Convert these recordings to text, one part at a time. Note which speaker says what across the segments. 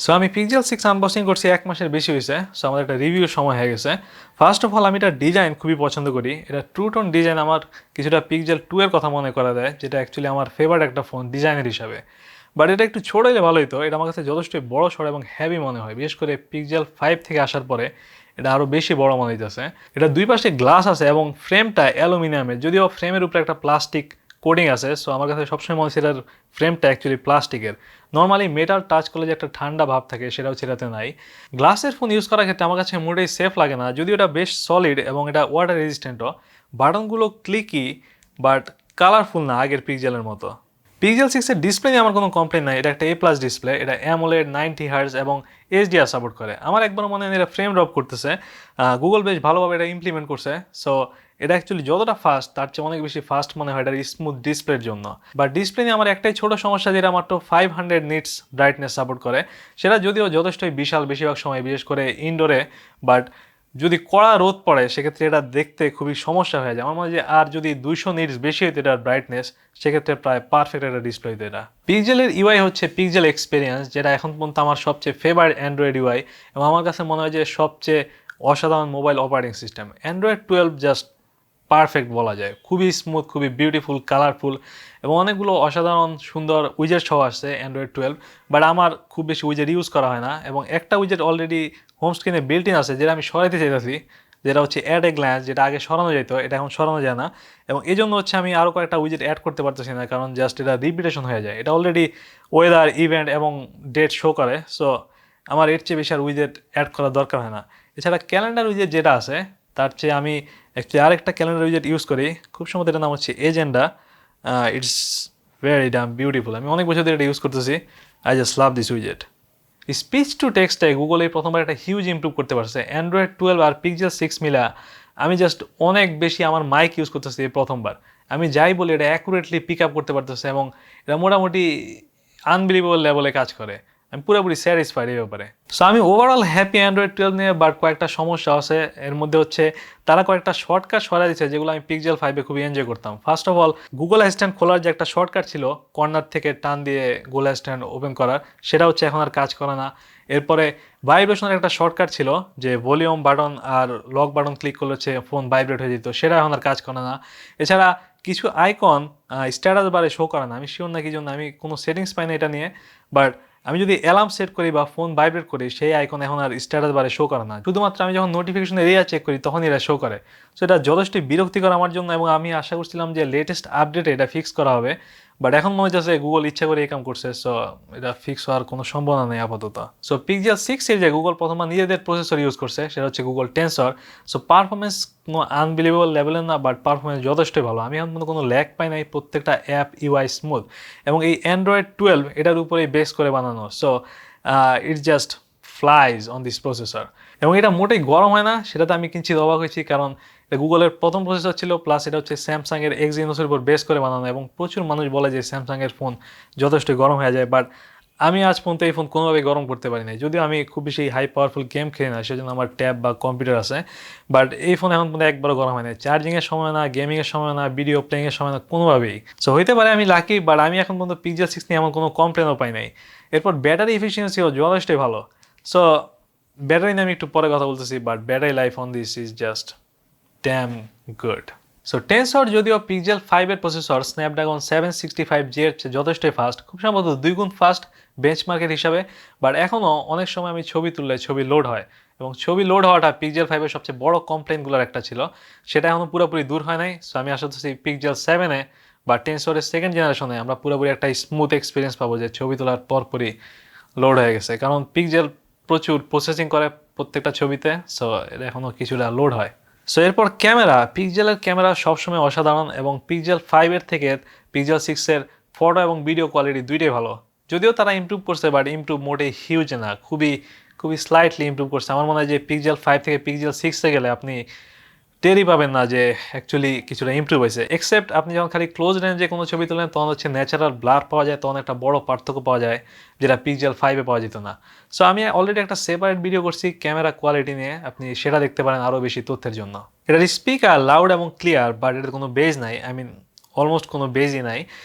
Speaker 1: So আমি pixel 6 unboxing করছি 1 মাসের বেশি হয়েছে। সো আমাদের একটা রিভিউর সময় হয়ে গেছে। ফার্স্ট অফ অল আমি এটার ডিজাইন খুবই পছন্দ করি। এটা ট্রু টোন ডিজাইন আমার কিছুটা পিক্সেল 2 এর কথা মনে করা দেয়, যেটা অ্যাকচুয়ালি আমার ফেভারিট একটা ফোন ডিজাইনের হিসাবে। বাট এটা একটু ছোট হলে ভালো হতো। এটা আমার কাছে যথেষ্ট বড় সড় এবং হেভি মনে হয়, বিশেষ করে পিক্সেল 5 থেকে আসার পরে এটা আরও বেশি বড় মনে হইতেছে। এটা দুই পাশে গ্লাস আছে এবং ফ্রেমটা অ্যালুমিনিয়ামের, যদিও ফ্রেমের উপরে একটা প্লাস্টিক কোডিং আছে। সো আমার কাছে সবসময় মনে হচ্ছে এটার ফ্রেমটা অ্যাকচুয়ালি প্লাস্টিকের। নর্মালি মেটাল টাচ করলে যে একটা ঠান্ডা ভাব থাকে সেটাও সেটাতে নাই। গ্লাসের ফোন ইউজ করার ক্ষেত্রে আমার কাছে মোটেই সেফ লাগে না, যদিও এটা বেশ সলিড এবং এটা ওয়াটার রেজিস্ট্যান্টও। বাটনগুলো ক্লিকি বাট কালারফুল না আগের পিক্সেলের মতো। পিক্সেল 6 এর ডিসপ্লে নিয়ে আমার কোনো কমপ্লেন নাই। এটা একটা A+ ডিসপ্লে, এটা অ্যামোলেড 90 হার্জ এবং HDR সাপোর্ট করে। আমার একবার মনে হয় এটা ফ্রেম ড্রপ করতেছে। গুগল বেশ ভালোভাবে এটা ইমপ্লিমেন্ট করছে। সো এটা অ্যাকচুয়ালি যতটা ফাস্ট তার চেয়ে অনেক বেশি ফাস্ট মনে হয় এটার স্মুথ ডিসপ্লের জন্য। বা ডিসপ্লে নিয়ে আমার একটাই ছোট সমস্যা, যেটা মাত্র 500 নিটস ব্রাইটনেস সাপোর্ট করে। সেটা যদিও যথেষ্টই বিশাল বেশিরভাগ সময়, বিশেষ করে ইনডোরে। বাট যদি কড়া রোদ পড়ে সেক্ষেত্রে এটা দেখতে খুবই সমস্যা হয়ে যায়। আমার মনে হয় যে আর যদি 200 নিটস বেশি হইতো এটার ব্রাইটনেস, সেক্ষেত্রে প্রায় পারফেক্ট একটা ডিসপ্লে হইতো এটা। পিক্সেলের ইউআই হচ্ছে পিক্সেল এক্সপিরিয়েন্স, যেটা এখন পর্যন্ত আমার সবচেয়ে ফেভারিট অ্যান্ড্রয়েড ইউআই এবং আমার কাছে মনে হয় যে সবচেয়ে অসাধারণ mobile operating system. Android 12 just perfect বলা যায়। খুবই স্মুথ, খুবই বিউটিফুল, কালারফুল এবং অনেকগুলো অসাধারণ সুন্দর উইজেট সহ আসছে অ্যান্ড্রয়েড 12। বাট আমার খুব বেশি উইজেট ইউজ করা হয় না এবং একটা উইজেট অলরেডি হোম স্ক্রিনে বিল্ট ইন আছে, যেটা আমি সরাইতে চাইতেছি, যেটা হচ্ছে অ্যাড এ গ্ল্যান্স, যেটা আগে সরানো যেত, এটা এখন সরানো যায় না। এবং এই জন্য হচ্ছে আমি আরও কয়েকটা উইজেট অ্যাড করতে পারতেছি না, কারণ জাস্ট এটা রিপিটেশন হয়ে যায়। এটা অলরেডি ওয়েদার, ইভেন্ট এবং ডেট শো করে। সো আমার এর চেয়ে বেশি আর উইজেট অ্যাড করার দরকার হয় না। এছাড়া ক্যালেন্ডার উইজেট যেটা আছে তার চেয়ে আমি অ্যাকচুয়ালি আরেকটা ক্যালেন্ডার উইজেট ইউজ করি, খুব সম্ভবত এটার নাম হচ্ছে agenda. It's very damn beautiful. আমি অনেক বছর ধরে এটা ইউজ করতেছি। আই জাস্ট লাভ দিস উইজেট। স্পিচ টু টেক্সটে গুগল এই প্রথমবার একটা হিউজ ইমপ্রুভ করতে পারছে। অ্যান্ড্রয়েড 12 আর পিক্সেল 6 মিলা আমি জাস্ট অনেক বেশি আমার মাইক ইউজ করতেছি এই প্রথমবার। আমি যাই বলি এটা অ্যাকুরেটলি পিক আপ করতে পারতেছে এবং এটা মোটামুটি আনবিলিভেবল লেভেলে কাজ করে। আমি পুরোপুরি স্যাটিসফাইড এই ব্যাপারে। সো আমি ওভারঅল হ্যাপি অ্যান্ড্রয়েড 12 নিয়ে। বাট কয়েকটা সমস্যা আছে। এর মধ্যে হচ্ছে তারা কয়েকটা শর্টকাট সরাই দিচ্ছে, যেগুলো আমি পিক্সেল 5-এ খুবই এনজয় করতাম। First of all, Google assistant খোলার যে একটা শর্টকাট ছিল কর্নার থেকে টান দিয়ে গুগল অ্যাসিস্ট্যান্ট ওপেন করার, সেটা হচ্ছে এখন আর কাজ করে না। এরপরে ভাইব্রেশনের একটা শর্টকাট ছিল, যে ভলিউম বাটন আর লক বাটন ক্লিক করলে হচ্ছে ফোন ভাইব্রেট হয়ে যেত, সেটা এখন আর কাজ করে না। এছাড়া কিছু আইকন স্ট্যাটাস বারে শো করে না। আমি শিওর না কি জন্য, আমি কোনো সেটিংস পাই না এটা নিয়ে। বাট আমি যদি অ্যালার্ম সেট করি বা ফোন ভাইব্রেট করি, সেই আইকন এখন আর স্ট্যাটাস বারে শো করে না। শুধুমাত্র আমি যখন নোটিফিকেশন এরিয়া চেক করি তখন এরা শো করে। সো এটা যথেষ্ট বিরক্তিকর আমার জন্য এবং আমি আশা করছিলাম যে লেটেস্ট আপডেটে এটা ফিক্স করা হবে। বাট এখন মনে হচ্ছে গুগল ইচ্ছা করে এই কাম করছে। সো এটা ফিক্স হওয়ার কোনো সম্ভাবনা নেই আপাতত। সো পিক্সেল 6 সিরিজে গুগল প্রথমবার নিজেদের প্রসেসর ইউজ করছে, সেটা হচ্ছে গুগল টেন্সর। সো পারফরমেন্স কোনো আনবিলিভেবল লেভেলের না, বাট পারফরমেন্স যথেষ্টই ভালো। আমি এখন কোনো ল্যাগ পাই নাই, প্রত্যেকটা অ্যাপ ইউআই স্মুথ এবং এই অ্যান্ড্রয়েড 12 এটার উপরেই বেস করে বানানো। So it's just flies on this processor এবং এটা মোটেই গরম হয় না, সেটাতে আমি কিঞ্চিত অবাক হয়েছি, কারণ এটা গুগলের প্রথম প্রসেসর ছিল, প্লাস এটা হচ্ছে স্যামসাংয়ের এক্সিনোসের উপর বেস করে বানানো এবং প্রচুর মানুষ বলে যে স্যামসাংয়ের ফোন যথেষ্ট গরম হয়ে যায়। বাট আমি আজ পর্যন্ত এই ফোন কোনোভাবেই গরম করতে পারি না, যদিও আমি খুব বেশি হাই পাওয়ারফুল গেম খেলি না, সেজন্য আমার ট্যাব বা কম্পিউটার আছে। বাট এই ফোন এখন পর্যন্ত একবারও গরম হয় না, চার্জিংয়ের সময় না, গেমিংয়ের সময় না, ভিডিও প্লেইংয়ের সময় না, কোনোভাবেই। সো হইতে পারে আমি লাকি, বাট আমি এখন পর্যন্ত পিক্সেল 6 নিয়ে এমন কোনো কমপ্লেনও পাই নাই। এরপর ব্যাটারি এফিসিয়েন্সিও যথেষ্টই ভালো। সো ব্যাটারি নিয়ে আমি একটু পরে কথা বলতেছি, but battery life on this is just dam good. So tensor যদিও পিক্সেল 5-এর প্রসেসর স্ন্যাপড্রাগন 765G এর চেয়ে যথেষ্টই ফাস্ট, খুব সম্ভবত 2 গুণ ফাস্ট বেঞ্চমার্কের হিসাবে। বাট এখনও অনেক সময় আমি ছবি তুললে ছবি লোড হয় এবং ছবি লোড হওয়াটা পিক্সেল 5-এর সবচেয়ে বড় কমপ্লেনগুলোর একটা ছিল, সেটা এখনও পুরোপুরি দূর হয় নাই। সো আমি আশা করছি পিক্সেল 7-এ বা টেন্সরের সেকেন্ড জেনারেশনে আমরা পুরোপুরি একটা স্মুথ এক্সপিরিয়েন্স পাবো, যে ছবি তোলার পরপরই লোড হয়ে গেছে, কারণ পিক্সেল প্রচুর প্রসেসিং করে প্রত্যেকটা ছবিতে। সো এটা এখনও কিছুটা লোড হয়। সো এরপর ক্যামেরা, পিক্সেলের ক্যামেরা সবসময় অসাধারণ এবং পিক্সেল 5-এর থেকে পিক্সেল 6-এর ফটো এবং ভিডিও কোয়ালিটি দুইটাই ভালো। যদিও তারা ইমপ্রুভ করছে, বাট ইমপ্রুভ মোটেই হিউজ না, খুবই খুবই স্লাইটলি ইমপ্রুভ করছে। আমার মনে হয় যে পিক্সেল 5 থেকে পিক্সেল 6-এ গেলে আপনি টেরই পাবেন না যে অ্যাকচুয়ালি কিছুটা ইমপ্রুভ হয়েছে, এক্সেপ্ট আপনি যখন খালি ক্লোজ রেঞ্জে কোনো ছবি তোলেন তখন হচ্ছে ন্যাচারাল ব্লার পাওয়া যায়, তখন একটা বড় পার্থক্য পাওয়া যায়, যেটা পিক্সেল 5-এ পাওয়া যেত না। সো আমি অলরেডি একটা সেপারেট ভিডিও করছি ক্যামেরা কোয়ালিটি নিয়ে, আপনি সেটা দেখতে পারেন আরও বেশি তথ্যের জন্য। এটার স্পিকার লাউড এবং ক্লিয়ার, বাট এটার কোনো বেজ নাই। আই মিন অলমোস্ট কোনো বেজই নাই।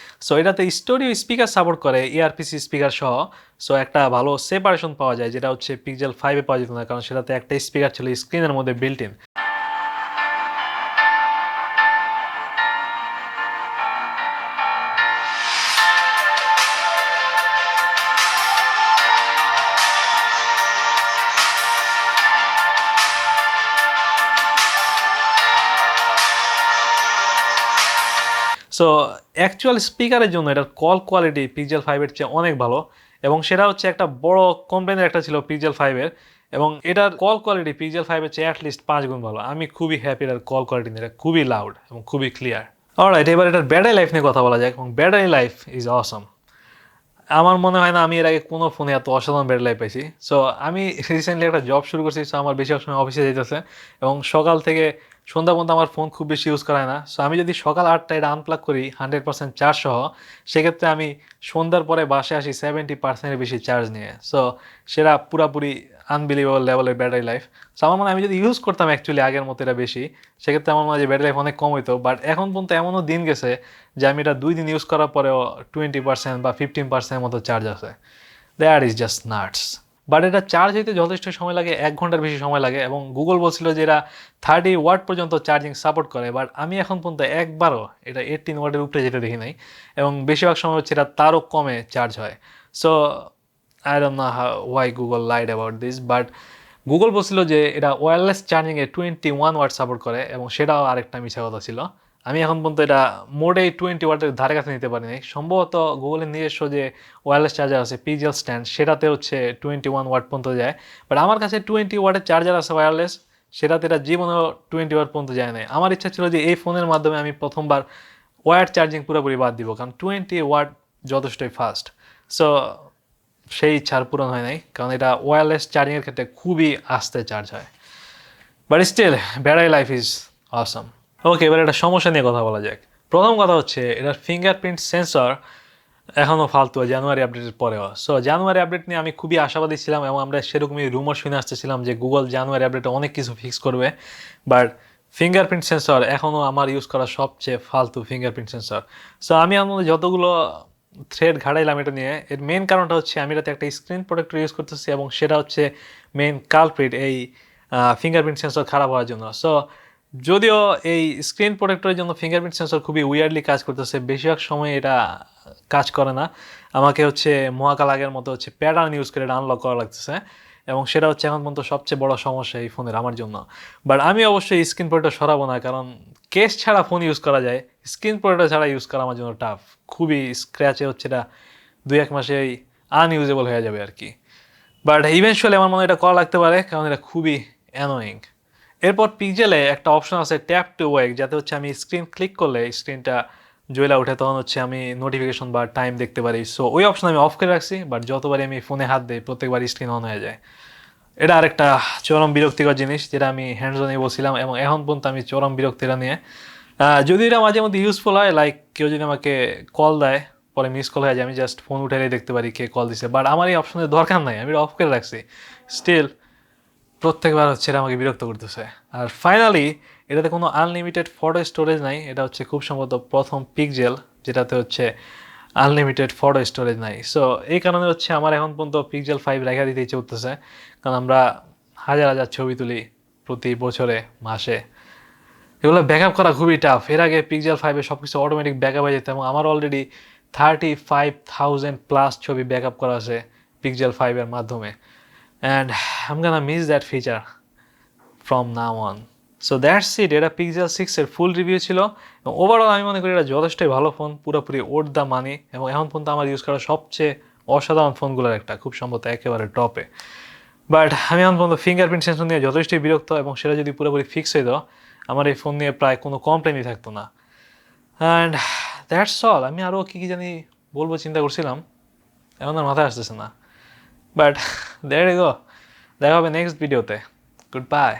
Speaker 1: সো এটাতে স্টোরিও স্পিকার সাপোর্ট করে, এআরপিসি স্পিকার সহ। সো একটা ভালো সেপারেশন পাওয়া যায়, যেটা হচ্ছে পিক্সেল 5-এ পাওয়া যেত না, কারণ সেটাতে একটা স্পিকার ছিল স্ক্রিনের মধ্যে বিল্ট ইন। সো অ্যাকচুয়াল স্পিকারের জন্য এটার কল কোয়ালিটি পিক্সেল 5-এর চেয়ে অনেক ভালো, এবং সেটা হচ্ছে একটা বড় কমপ্লেনের একটা ছিল পিক্সেল 5-এর, এবং এটার কল কোয়ালিটি পিক্সেল 5-এর চেয়ে অ্যাটলিস্ট 5 গুণ ভালো। আমি খুবই হ্যাপি এটার কল কোয়ালিটি নিয়ে, এটা খুবই লাউড এবং খুবই ক্লিয়ার। অলরাইট, এবার এটার ব্যাটারি লাইফ নিয়ে কথা বলা যায়, এবং ব্যাটারি লাইফ ইজ অসম। আমার মনে হয় না আমি এর আগে কোনো ফোনে এত অসাধারণ ব্যাটারি লাইফ পাইছি। সো আমি রিসেন্টলি একটা জব শুরু করছি, সো আমার বেশিরভাগ সময় অফিসে যেতেছে, এবং সকাল থেকে সন্ধ্যা পর্যন্ত আমার ফোন খুব বেশি ইউজ করা হয় না। সো আমি যদি সকাল 8টায় এটা আনপ্লাগ করি 100% চার্জ সহ, সেক্ষেত্রে আমি সন্ধ্যার পরে বাসায় আসি 70%-এর বেশি চার্জ নিয়ে। সো সেটা পুরাপুরি আনবিলিভেবল লেভেলের ব্যাটারি লাইফ। সো আমার মনে হয় আমি যদি ইউজ করতাম অ্যাকচুয়ালি আগের মতো এটা বেশি, সেক্ষেত্রে আমার মনে হয় যে ব্যাটারি লাইফ অনেক কম হইতো। বাট এখন পর্যন্ত এমনও দিন গেছে যে আমি এটা 2 দিন ইউজ করার পরেও 20% বা 15% মতো চার্জ আছে। That is just nuts. But এটা চার্জ হইতে যথেষ্ট সময় লাগে, 1 ঘন্টার বেশি সময় লাগে, এবং গুগল বলছিল যে এরা 30 ওয়াট পর্যন্ত চার্জিং সাপোর্ট করে। বাট আমি এখন পর্যন্ত একবারও এটা 18 ওয়াটের উপরে যেতে দেখি নাই, এবং বেশিরভাগ সময় হচ্ছে এটা তারও কমে চার্জ হয়। So I don't know Y Google lied about this, but Google বলছিল যে এটা ওয়্যারলেস চার্জিংয়ে 21 ওয়াট সাপোর্ট করে, এবং সেটাও আরেকটা মিছা কথা ছিল। আমি এখন পর্যন্ত এটা মোডে 20 ওয়াটের ধারে কাছে নিতে পারিনি। সম্ভবত গুগলের নিজস্ব যে ওয়্যারলেস চার্জার আছে পিজেল স্ট্যান্ড, সেটাতে হচ্ছে 21 ওয়াট পর্যন্ত যায়। বাট আমার কাছে 20 ওয়াটের চার্জার আছে ওয়্যারলেস, সেটাতে এটা জীবনেও 20 ওয়াট পর্যন্ত যায় না। আমার ইচ্ছা ছিল যে এই ফোনের মাধ্যমে আমি প্রথমবার ওয়্যার চার্জিং পুরোপুরি বাদ দিব, কারণ 20 ওয়াট যথেষ্টই ফাস্ট। সো সেই ইচ্ছার পূরণ হয় নাই, কারণ এটা ওয়্যারলেস চার্জিংয়ের ক্ষেত্রে খুবই আস্তে চার্জ হয়। But still battery life is awesome. Okay, এবার একটা সমস্যা নিয়ে কথা বলা যাক। প্রথম কথা হচ্ছে এটার ফিঙ্গারপ্রিন্ট সেন্সর এখনও ফালতু, জানুয়ারি আপডেটের পরেও। সো জানুয়ারি আপডেট নিয়ে আমি খুবই আশাবাদী ছিলাম, এবং আমরা সেরকমই রুমার শুনে আসতেছিলাম যে গুগল জানুয়ারি আপডেটে অনেক কিছু ফিক্স করবে। বাট ফিঙ্গারপ্রিন্ট সেন্সর এখনও আমার ইউজ করা সবচেয়ে ফালতু ফিঙ্গারপ্রিন্ট সেন্সর। সো আমি আমার মধ্যে যতগুলো থ্রেড ঘাটাইলাম এটা নিয়ে, এর মেন কারণটা হচ্ছে আমি এটাতে একটা স্ক্রিন প্রোটেক্টর ইউজ করতেছি, এবং সেটা হচ্ছে মেন কালপ্রিট এই ফিঙ্গারপ্রিন্ট সেন্সর খারাপ হওয়ার জন্য। সো যদিও এই স্ক্রিন প্রোটেক্টরের জন্য ফিঙ্গারপ্রিন্ট সেন্সর খুবই উইয়ার্ডলি কাজ করতেছে, বেশিরভাগ সময় এটা কাজ করে না। আমাকে হচ্ছে মহাকাল আগের মতো হচ্ছে প্যাটার্ন ইউজ করে এটা আনলক করা লাগতেছে, এবং সেটা হচ্ছে এখন পর্যন্ত সবচেয়ে বড় সমস্যা এই ফোনের আমার জন্য। বাট আমি অবশ্যই স্ক্রিন প্রোটেক্টর সরাবো না, কারণ কেস ছাড়া ফোন ইউজ করা যায়, স্ক্রিন প্রোটেক্টর ছাড়া ইউজ করা আমার জন্য টাফ। খুবই স্ক্র্যাচে হচ্ছে এটা 2-1 মাসেই আনইউজেবল হয়ে যাবে আর কি। বাট ইভেনচুয়ালি আমার মনে হয় এটা করা লাগতে পারে, কারণ এটা খুবই অ্যানোয়িং। এরপর পিক্সেলে একটা অপশন আছে ট্যাপ টু ওয়েক, যাতে হচ্ছে আমি স্ক্রিন ক্লিক করলে স্ক্রিনটা জ্বলা ওঠে, তখন হচ্ছে আমি নোটিফিকেশন বা টাইম দেখতে পারি। সো ওই অপশন আমি অফ করে রাখছি, বাট যতবারই আমি ফোনে হাত দিই প্রত্যেকবার স্ক্রিন অন হয়ে যায়। এটা আরেকটা চরম বিরক্তিকর জিনিস, যেটা আমি হ্যান্ডস অনে বলছিলাম, এবং এখন পর্যন্ত আমি চরম বিরক্তিটা নিয়ে। যদি এটা মাঝে মধ্যে ইউজফুল হয়, লাইক কেউ যদি আমাকে কল দেয়, পরে মিস কল হয়ে যায়, আমি জাস্ট ফোন উঠেলেই দেখতে পারি কে কল দিছে। বাট আমার এই অপশনের দরকার নাই, আমি অফ করে রাখছি। স্টিল প্রত্যেকবার হচ্ছে এটা আমাকে বিরক্ত করতেছে। আর ফাইনালি এটাতে কোনো আনলিমিটেড ফটো স্টোরেজ নাই। এটা হচ্ছে খুব সম্ভবত প্রথম পিক্সেল যেটাতে হচ্ছে আনলিমিটেড ফটো স্টোরেজ নাই। সো এই কারণে হচ্ছে আমার এখন পর্যন্ত পিক্সেল 5 রেখা দিতে ইচ্ছে করতেছে, কারণ আমরা হাজার হাজার ছবি তুলি প্রতি বছরে, মাসে। এগুলো ব্যাকআপ করা খুবই টাফ। এর আগে পিক্সেল 5-এ সব কিছু অটোমেটিক ব্যাকআপ হয়ে যেত, এবং আমার অলরেডি 35,000+ ছবি ব্যাকআপ করা আছে পিক্সেল 5-এর মাধ্যমে। And I'm gonna miss that feature from now on. So that's it. এটা পিক্সেল 6-এর ফুল রিভিউ ছিল, এবং ওভারঅল আমি মনে করি এটা যথেষ্টই ভালো ফোন, পুরোপুরি ওর্থ দ্য মানি, এবং এখন পর্যন্ত আমার ইউজ করা সবচেয়ে অসাধারণ ফোনগুলোর একটা, খুব সম্ভবত একেবারে টপে। বাট আমি এখন পর্যন্ত ফিঙ্গারপ্রিন্ট সেন্সর নিয়ে যথেষ্টই বিরক্ত, এবং সেটা যদি পুরোপুরি ফিক্স হয়ে দাও আমার এই ফোন নিয়ে প্রায় কোনো কমপ্লেনই থাকতো না। And that's all. আমি আরও কী কী জানি বলবো চিন্তা করছিলাম, এখন আর মাথায় আসতেছে না। বাট দ্যাট ইজ গো। দেখা হবে নেক্সট ভিডিওতে। Good bye.